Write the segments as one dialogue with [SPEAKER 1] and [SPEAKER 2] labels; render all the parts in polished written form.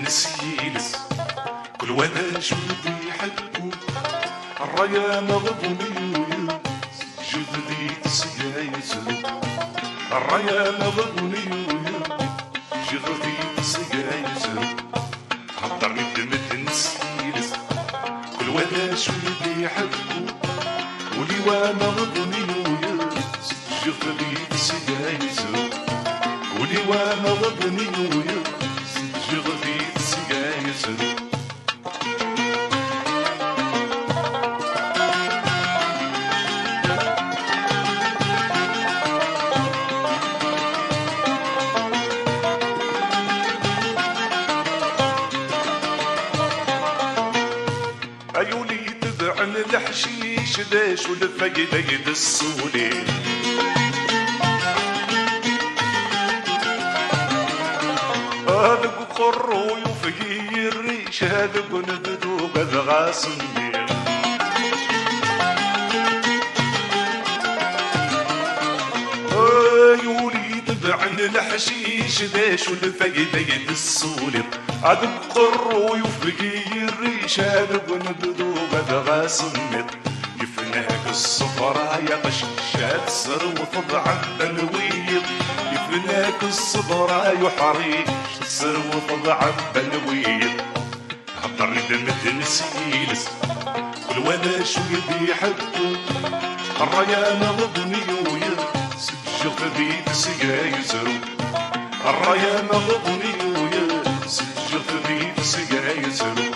[SPEAKER 1] نسيلس كل وانا جهدي حقو الرايا مغبوني جهدي تسقايزو الرايا مغبوني جهدي تسقايزو حضرني دمت نسيلس كل وانا جهدي حقو ولي وانا مغبوني جهدي تسقايزو ولي وانا مغبوني جغدي تسقايزو عيوني تبعن الحشيش داش والفايدة يدسولي هذاك قرو يفهي الريش هذاك نبدو قد غاسني عيوني تبعن الحشيش داش والفايدة يدسولي هذاك قرو يفهي الريش هذاك نبدو قد غاسني يفناك الصفرا يا قشاشات سر وطبع التنوير يفناك الصبرا يحريش سر وطبع التنوير هضرني دمت نسيلس كل وانا شو يدي حبو الرايا مغبني سجل ذي تسقايزرو الرايا مغبني سجل ذي تسقايزرو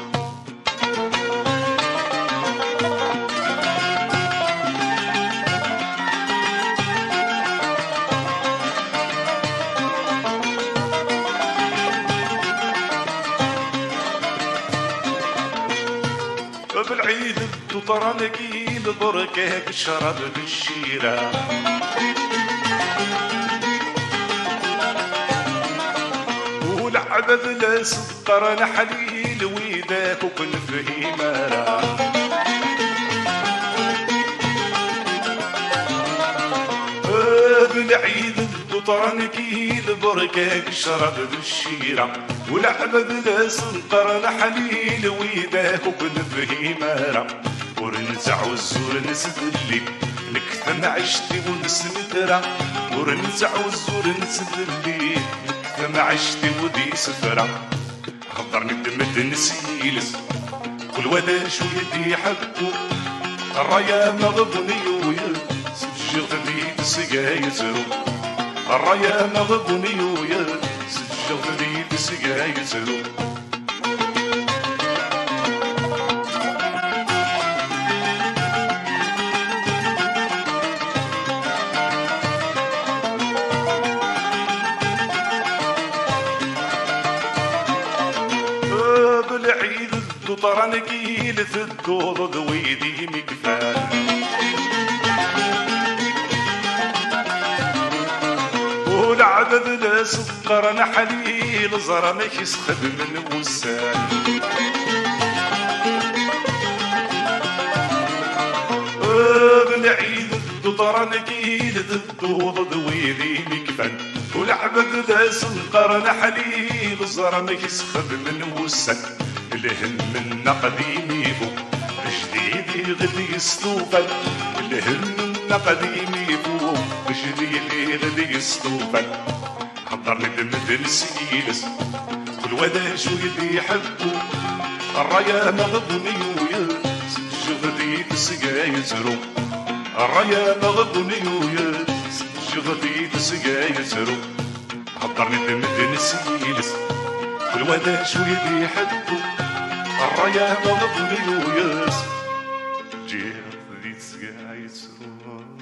[SPEAKER 1] بالعيد تطرنكي لبركة الشرب بالشيرة والعبد لا سكر نحليل ويداك وكن في إمارة بالعيد تطرنكي لبركة الشرب بالشيرة والعبد لا سكر نحليل ويداك وكن في إمارة ورنزع الزور نسدلي نكتم عشتي ونسمترا ورنزع الزور نسدلي نكتم عشتي ودي سفرا خضرني بدمت نسيلس كل ولا شو يدي حقو الرايا مغبوني سجل ذي تسقايزرو الرايا مغبوني سجل ذي تسقايزرو بالعيد تطرنكي لتدور ذويدي مكفان والعدد لا سكر نحليل زرمك يسخد من وسان بالعيد تطرنكي لتدور ذويدي مكفان والعبد لا سكر نحليل زرمك يسخد من وسان الهم من قديمي بو جديدي غدي يستوفل الهم من قديمي بو جديدي غدي يستوفل حضرني دمت نسيلس كل ودا شو يدي يحبو الرايا مغبوني سجل غدي تسقايزرو الرايا مغبوني سجل غدي تسقايزرو حضرني دمت نسيلس كل وذا شوي بيحبوا الراية مغضب وياس جيت ذي تسقع يسرون